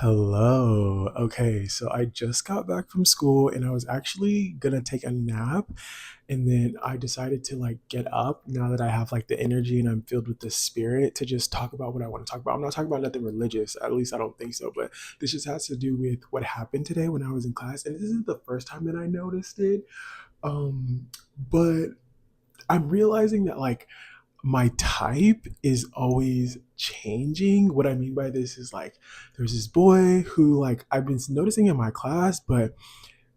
Hello. Okay, so I just got back from school and I was actually gonna take a nap, and then I decided to like get up now that I have like the energy and I'm filled with the spirit to just talk about what I want to talk about. I'm not talking about nothing religious, at least I don't think so, but this just has to do with what happened today when I was in class. And this isn't the first time that I noticed it. But I'm realizing that like my type is always changing. What I mean by this is like there's this boy who like I've been noticing in my class, but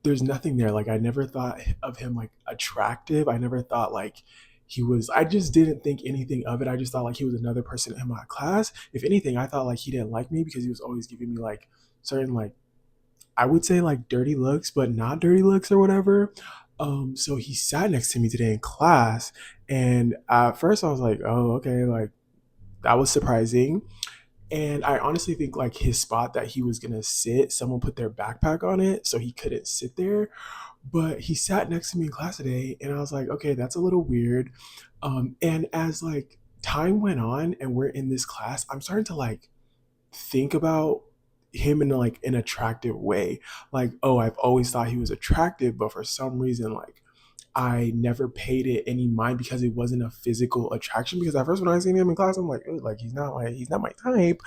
there's nothing there. Like I never thought of him like attractive. I never thought like he was I just didn't think anything of it. I just thought like he was another person in my class. If anything, I thought like he didn't like me because he was always giving me like certain like I would say like dirty looks, but not dirty looks or whatever. So he sat next to me today in class, and at first I was like, "Oh, okay," like that was surprising. And I honestly think like his spot that he was gonna sit, someone put their backpack on it, so he couldn't sit there. But he sat next to me in class today, and I was like, "Okay, that's a little weird." And as like time went on, and we're in this class, I'm starting to like think about him in like an attractive way. Like, oh, I've always thought he was attractive, but for some reason, like I never paid it any mind because it wasn't a physical attraction. Because at first when I seen him in class, I'm like, oh, like he's not my type.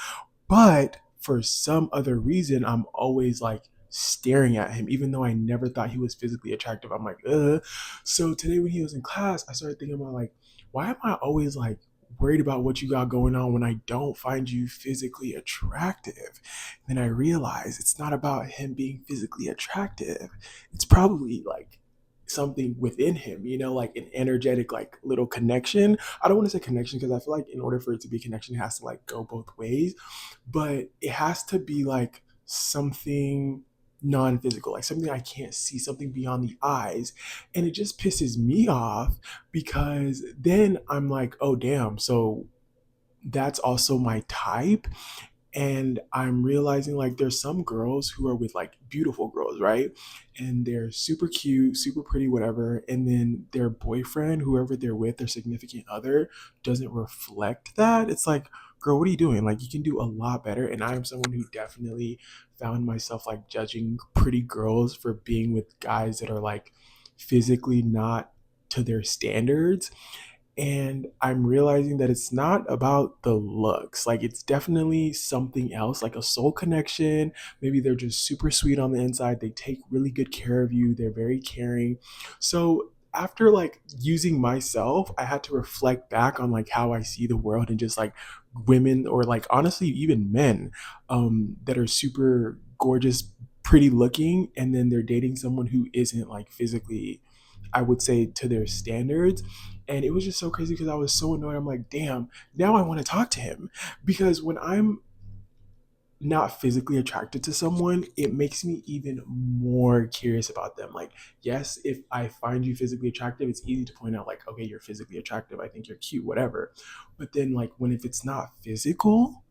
But for some other reason, I'm always like staring at him, even though I never thought he was physically attractive. I'm like, ugh. So today when he was in class, I started thinking about like, why am I always like worried about what you got going on when I don't find you physically attractive? Then I realized it's not about him being physically attractive. It's probably like something within him, like an energetic, like little connection. I don't want to say connection because I feel like in order for it to be a connection, it has to like go both ways, but it has to be like something non-physical, like something I can't see, something beyond the eyes. And it just pisses me off because then I'm like, oh damn, so that's also my type. And I'm realizing like there's some girls who are with like beautiful girls, right? And they're super cute, super pretty, whatever. And then their boyfriend, whoever they're with, their significant other, doesn't reflect that. It's like, girl, what are you doing? Like, you can do a lot better. And I am someone who definitely found myself like judging pretty girls for being with guys that are like physically not to their standards. And I'm realizing that it's not about the looks. Like it's definitely something else, like a soul connection. Maybe they're just super sweet on the inside. They take really good care of you. They're very caring. So after like using myself, I had to reflect back on like how I see the world and just like women or like honestly even men that are super gorgeous, pretty looking, and then they're dating someone who isn't like physically, I would say, to their standards. And it was just so crazy because I was so annoyed. I'm like, damn, now I want to talk to him. Because when I'm not physically attracted to someone, it makes me even more curious about them. Like, yes, if I find you physically attractive, it's easy to point out, like, okay, you're physically attractive. I think you're cute, whatever. But then, like, when if it's not physical,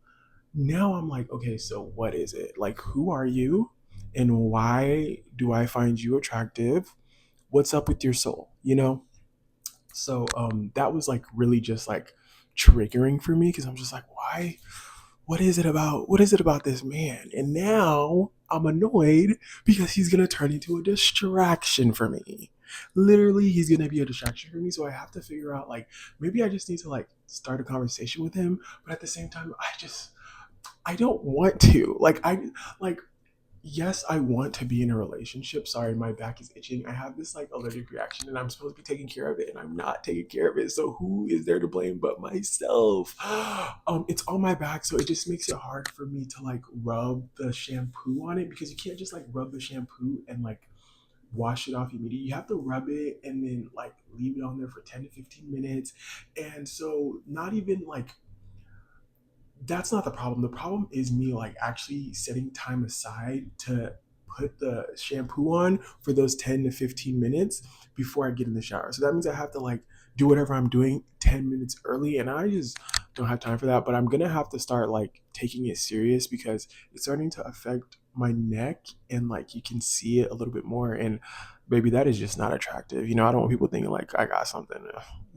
now I'm like, okay, so what is it? Like, who are you? And why do I find you attractive? What's up with your soul? So that was like really just like triggering for me because I'm just like, why? What is it about this man? And now I'm annoyed because he's gonna turn into a distraction for me. Literally, he's gonna be a distraction for me. So I have to figure out like maybe I just need to like start a conversation with him, but at the same time, I don't want to. Like yes, I want to be in a relationship. Sorry, my back is itching. I have this like allergic reaction and I'm supposed to be taking care of it and I'm not taking care of it. So who is there to blame but myself? It's on my back, so it just makes it hard for me to like rub the shampoo on it because you can't just like rub the shampoo and like wash it off immediately. You have to rub it and then like leave it on there for 10 to 15 minutes. And so not even like that's not the problem. The problem is me like actually setting time aside to put the shampoo on for those 10 to 15 minutes before I get in the shower. So that means I have to like do whatever I'm doing 10 minutes early and I just don't have time for that, but I'm going to have to start like taking it serious because it's starting to affect my neck and like you can see it a little bit more and maybe that is just not attractive. I don't want people thinking like I got something.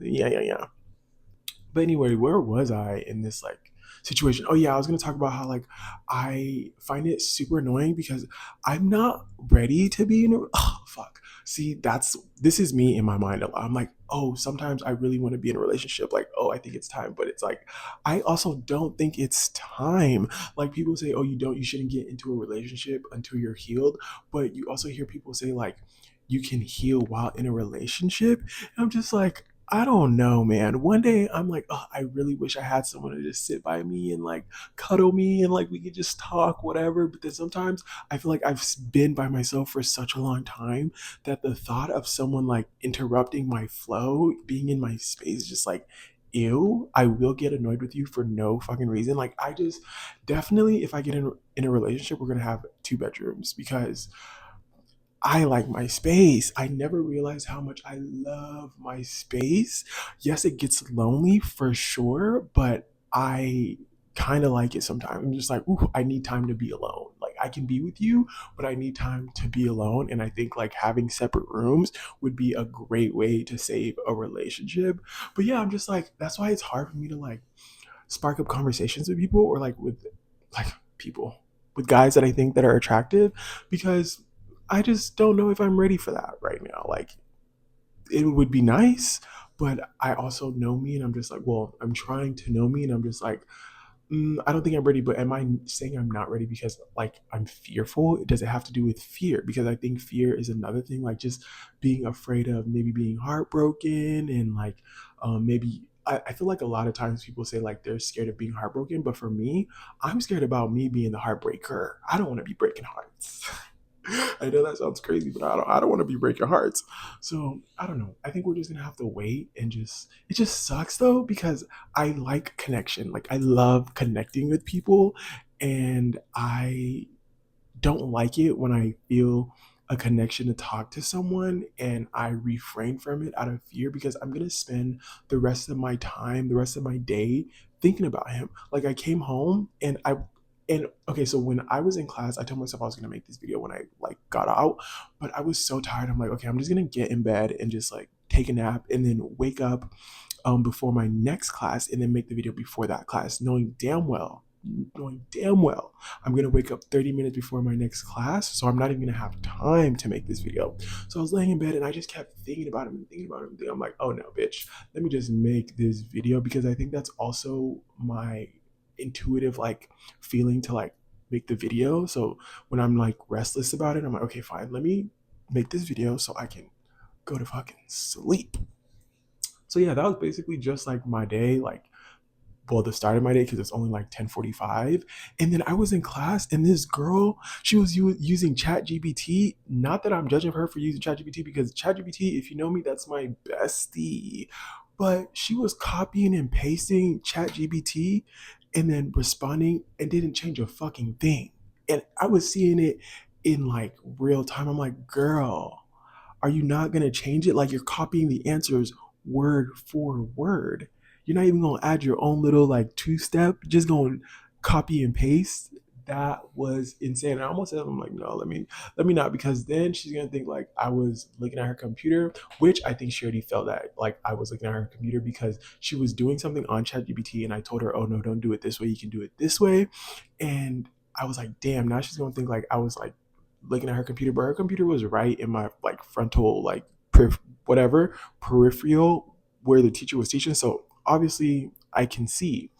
Yeah, yeah, yeah. But anyway, where was I in this like situation. Oh yeah, I was gonna talk about how like I find it super annoying because I'm not ready to be in a oh, fuck. See, this is me in my mind a lot. I'm like, oh, sometimes I really want to be in a relationship. Like, oh, I think it's time, but it's like I also don't think it's time. Like people say, oh, you shouldn't get into a relationship until you're healed, but you also hear people say like you can heal while in a relationship. And I'm just like, I don't know, man. One day I'm like, oh, I really wish I had someone to just sit by me and like cuddle me and like we could just talk, whatever. But then sometimes I feel like I've been by myself for such a long time that the thought of someone like interrupting my flow, being in my space, is just like, ew, I will get annoyed with you for no fucking reason. Like, I just definitely, if I get in a relationship, we're gonna have two bedrooms because I like my space. I never realized how much I love my space. Yes, it gets lonely for sure, but I kind of like it sometimes. I'm just like, ooh, I need time to be alone. Like I can be with you, but I need time to be alone. And I think like having separate rooms would be a great way to save a relationship. But yeah, I'm just like, that's why it's hard for me to like spark up conversations with people or like people with guys that I think that are attractive because I just don't know if I'm ready for that right now. Like it would be nice, but I also know me and I'm just like, well, I'm trying to know me and I'm just like, I don't think I'm ready, but am I saying I'm not ready because like I'm fearful? Does it have to do with fear? Because I think fear is another thing, like just being afraid of maybe being heartbroken and like maybe. I feel like a lot of times people say like they're scared of being heartbroken, but for me, I'm scared about me being the heartbreaker. I don't want to be breaking hearts. I know that sounds crazy, but I don't want to be breaking hearts. So I don't know. I think we're just gonna have to wait and just it just sucks though because I like connection. Like I love connecting with people and I don't like it when I feel a connection to talk to someone and I refrain from it out of fear because I'm going to spend the rest of my time, the rest of my day thinking about him. Like I came home and okay, so when I was in class, I told myself I was going to make this video when I like got out, but I was so tired. I'm like, okay, I'm just going to get in bed and just like take a nap and then wake up before my next class and then make the video before that class, knowing damn well I'm gonna wake up 30 minutes before my next class, so I'm not even gonna have time to make this video. So I was laying in bed and I just kept thinking about him and thinking about him. I'm like, oh no, bitch, let me just make this video because I think that's also my intuitive like feeling to like make the video. So when I'm like restless about it, I'm like, okay, fine, let me make this video so I can go to fucking sleep. So yeah, that was basically just like my day, like well the start of my day because it's only like 10:45, and then I was in class and this girl she was using ChatGPT. Not that I'm judging her for using ChatGPT because ChatGPT, if you know me, that's my bestie, but she was copying and pasting ChatGPT and then responding and didn't change a fucking thing, and I was seeing it in like real time. I'm like, girl, are you not going to change it? Like you're copying the answers word for word. You're not even going to add your own little like two step, just going copy and paste. That was insane. I almost said, I'm like, no, let me not, because then she's gonna think like I was looking at her computer, which I think she already felt that like I was looking at her computer because she was doing something on ChatGPT and I told her, oh no, don't do it this way. You can do it this way. And I was like, damn, now she's gonna think like I was like looking at her computer, but her computer was right in my like frontal, like whatever peripheral where the teacher was teaching. So obviously I can see.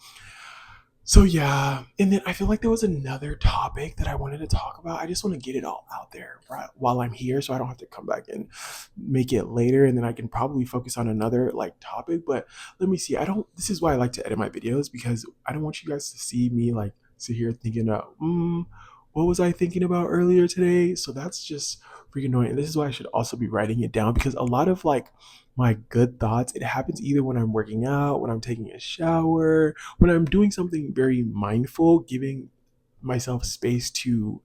So yeah, and then I feel like there was another topic that I wanted to talk about. I just want to get it all out there right while I'm here, so I don't have to come back and make it later, and then I can probably focus on another like topic. But let me see. I don't. This is why I like to edit my videos because I don't want you guys to see me like sit here thinking, what was I thinking about earlier today? So that's just freaking annoying. And this is why I should also be writing it down because a lot of like my good thoughts, it happens either when I'm working out, when I'm taking a shower, when I'm doing something very mindful, giving myself space to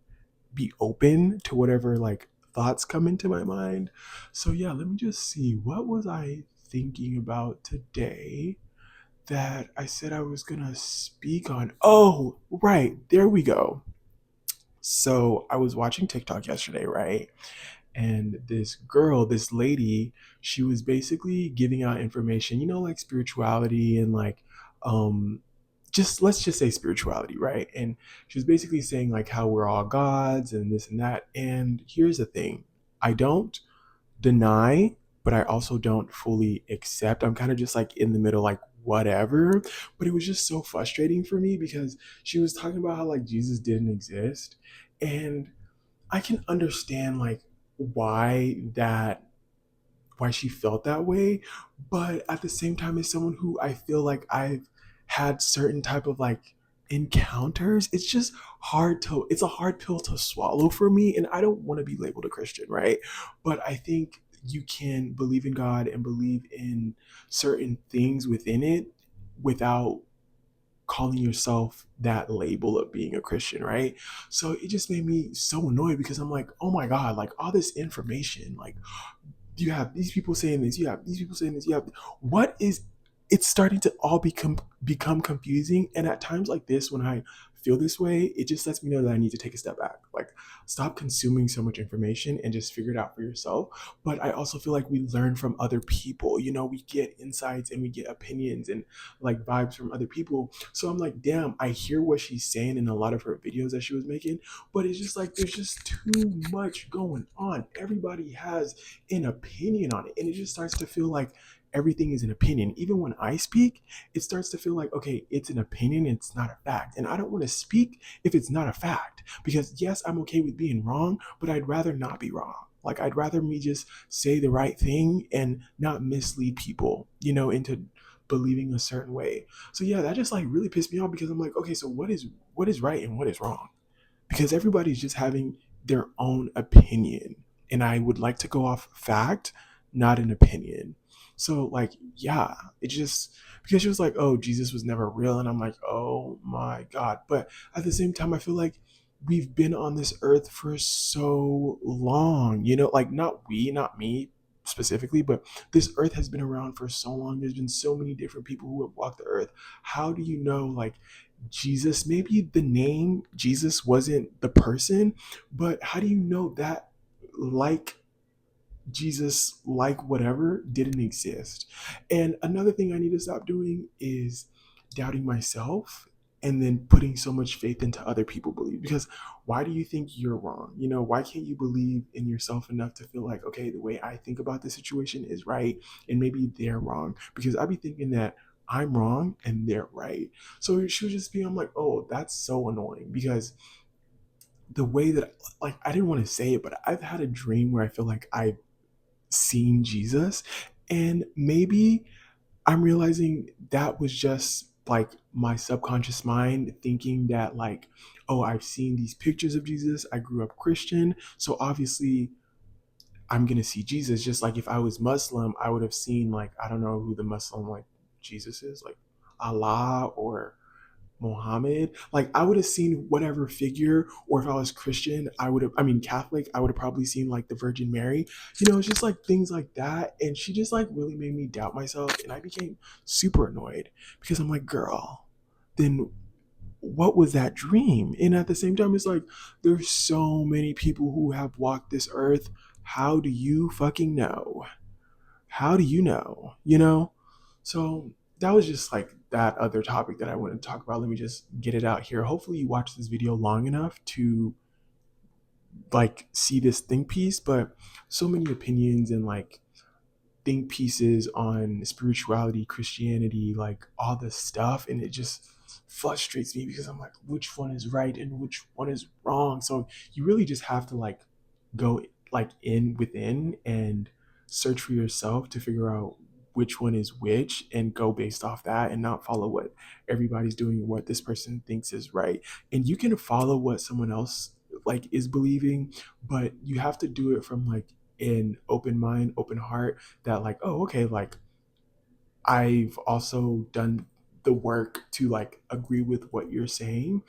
be open to whatever like thoughts come into my mind. So yeah, let me just see. What was I thinking about today that I said I was gonna speak on? Oh, right, there we go. So I was watching TikTok yesterday, right? And this girl, this lady, she was basically giving out information, like spirituality and like um just let's just say spirituality, right? And she was basically saying like how we're all gods and this and that. And here's the thing, I don't deny, but I also don't fully accept. I'm kind of just like in the middle, like whatever. But it was just so frustrating for me because she was talking about how like Jesus didn't exist. And I can understand like why that why she felt that way, but at the same time as someone who I feel like I've had certain type of like encounters, it's just it's a hard pill to swallow for me, and I don't want to be labeled a Christian, right? But I think you can believe in God and believe in certain things within it without calling yourself that label of being a Christian, right? So it just made me so annoyed because I'm like, oh my God, like all this information, like you have these people saying this, you have these people saying this, you have what is it's starting to all become confusing. And at times like this, when I feel this way, it just lets me know that I need to take a step back. Like stop consuming so much information and just figure it out for yourself. But I also feel like we learn from other people. You know, we get insights and we get opinions and like vibes from other people. So I'm like, damn, I hear what she's saying in a lot of her videos that she was making, but it's just like there's just too much going on. Everybody has an opinion on it. And it just starts to feel like everything is an opinion. Even when I speak, it starts to feel like, okay, it's an opinion, it's not a fact. And I don't want to speak if it's not a fact. Because yes, I'm okay with being wrong, but I'd rather not be wrong. Like I'd rather me just say the right thing and not mislead people, you know, into believing a certain way. So yeah, that just like really pissed me off because I'm like, okay, so what is right and what is wrong? Because everybody's just having their own opinion. And I would like to go off fact, not an opinion. So, like, yeah, it just, because she was like, oh, Jesus was never real. And I'm like, oh my God. But at the same time, I feel like we've been on this earth for so long, you know, like, not me specifically, but this earth has been around for so long. There's been so many different people who have walked the earth. How do you know, like, Jesus, maybe the name Jesus wasn't the person, but how do you know that like Jesus, like whatever, didn't exist? And another thing I need to stop doing is doubting myself and then putting so much faith into other people believe, because why do you think you're wrong? You know, why can't you believe in yourself enough to feel like, okay, the way I think about the situation is right and maybe they're wrong? Because I'd be thinking that I'm wrong and they're right. So she would just be, I'm like, oh, that's so annoying because the way that, like, I didn't want to say it, but I've had a dream where I feel like I've seen Jesus, and maybe I'm realizing that was just like my subconscious mind thinking that, like, oh, I've seen these pictures of Jesus. I grew up Christian. So obviously I'm going to see Jesus. Just like if I was Muslim, I would have seen, like, I don't know who the Muslim, like, Jesus is, like Allah or Muhammad. Like I would have seen whatever figure, or if I was Christian, I mean Catholic, I would have probably seen like the Virgin Mary. You know, it's just like things like that. And she just like really made me doubt myself. And I became super annoyed because I'm like, girl, then what was that dream? And at the same time, it's like there's so many people who have walked this earth. How do you fucking know? How do you know? You know? So that was just like that other topic that I wanted to talk about. Let me just get it out here. Hopefully you watch this video long enough to like see this think piece, but so many opinions and like think pieces on spirituality, Christianity, like all this stuff. And it just frustrates me because I'm like, which one is right and which one is wrong? So you really just have to like go like in within and search for yourself to figure out which one is which and go based off that and not follow what everybody's doing, what this person thinks is right. And you can follow what someone else like is believing, but you have to do it from like an open mind, open heart, that like, oh, okay, like I've also done the work to like agree with what you're saying,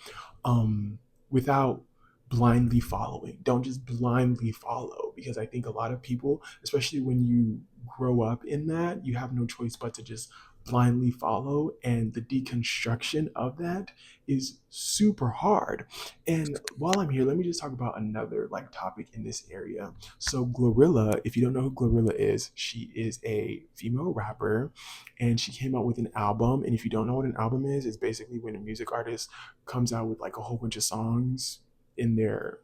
without blindly following. Don't just blindly follow, because I think a lot of people, especially when you grow up in that, you have no choice but to just blindly follow, and the deconstruction of that is super hard. And while I'm here, let me just talk about another like topic in this area. So Glorilla, if you don't know who Glorilla is, she is a female rapper, and she came out with an album. And if you don't know what an album is, it's basically when a music artist comes out with like a whole bunch of songs in their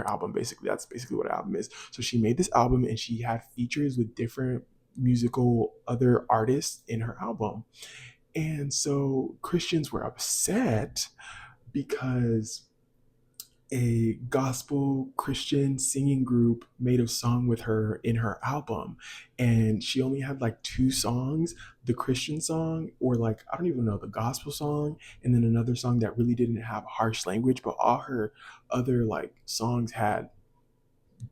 album. Basically, that's basically what an album is. So she made this album, and she had features with different musical other artists in her album. And so Christians were upset because a gospel Christian singing group made a song with her in her album. And she only had like two songs, the Christian song, or like, I don't even know, the gospel song, and then another song that really didn't have harsh language, but all her other like songs had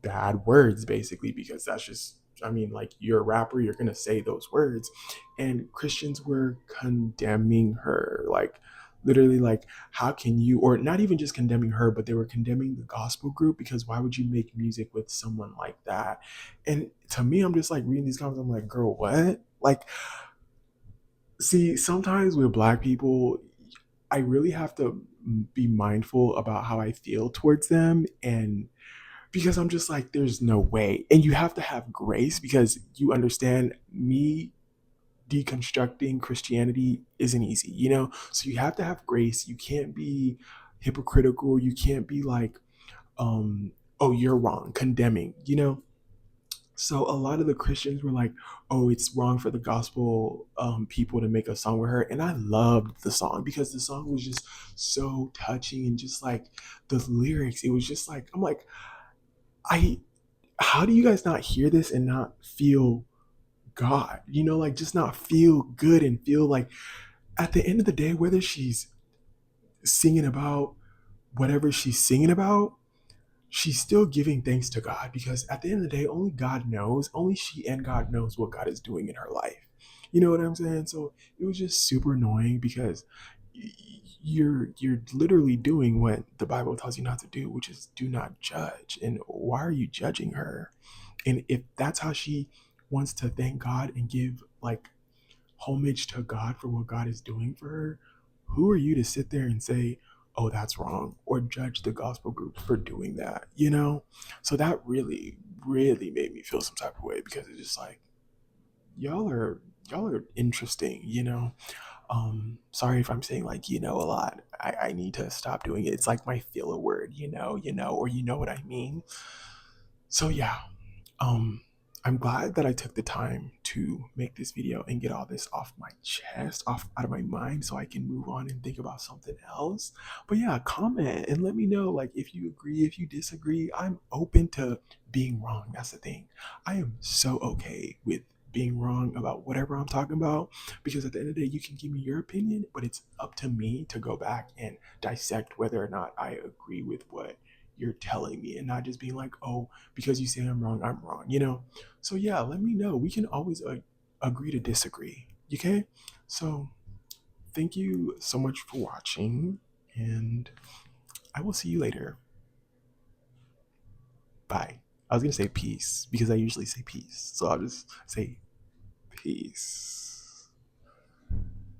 bad words basically, because that's just, I mean, like, you're a rapper, you're gonna say those words. And Christians were condemning her, like, literally, like, how can you, or not even just condemning her, but they were condemning the gospel group, because why would you make music with someone like that? And to me, I'm just like reading these comments, I'm like, girl, what? Like, see, sometimes with black people, I really have to be mindful about how I feel towards them, and because I'm just like, there's no way. And you have to have grace, because you understand, me deconstructing Christianity isn't easy, you know? So you have to have grace. You can't be hypocritical. You can't be like, oh, you're wrong, condemning, you know? So a lot of the Christians were like, "Oh, it's wrong for the gospel people to make a song with her," and I loved the song because the song was just so touching, and just like the lyrics, it was just like, I'm like, I how do you guys not hear this and not feel God? You know, like, just not feel good and feel like, at the end of the day, whether she's singing about whatever she's singing about, she's still giving thanks to God, because at the end of the day, only God knows, only she and God knows what God is doing in her life. You know what I'm saying? So it was just super annoying, because you're literally doing what the Bible tells you not to do, which is do not judge. And why are you judging her? And if that's how she wants to thank God and give like homage to God for what God is doing for her, who are you to sit there and say, oh, that's wrong, or judge the gospel group for doing that, you know? So that really, really made me feel some type of way, because it's just like, y'all are y'all are interesting, you know? Sorry if I'm saying like, a lot. I need to stop doing it. It's like my filler word, or you know what I mean. So yeah, um, I'm glad that I took the time to make this video and get all this off my chest, off out of my mind, so I can move on and think about something else. But yeah, comment and let me know, like, if you agree, if you disagree. I'm open to being wrong. That's the thing. I am so okay with being wrong about whatever I'm talking about, because at the end of the day, you can give me your opinion, but it's up to me to go back and dissect whether or not I agree with what you're telling me, and not just being like, oh, because you say I'm wrong, I'm wrong, you know? So yeah, let me know. We can always agree to disagree. Okay? So thank you so much for watching, and I will see you later. Bye. I was gonna say peace because I usually say peace. So I'll just say peace.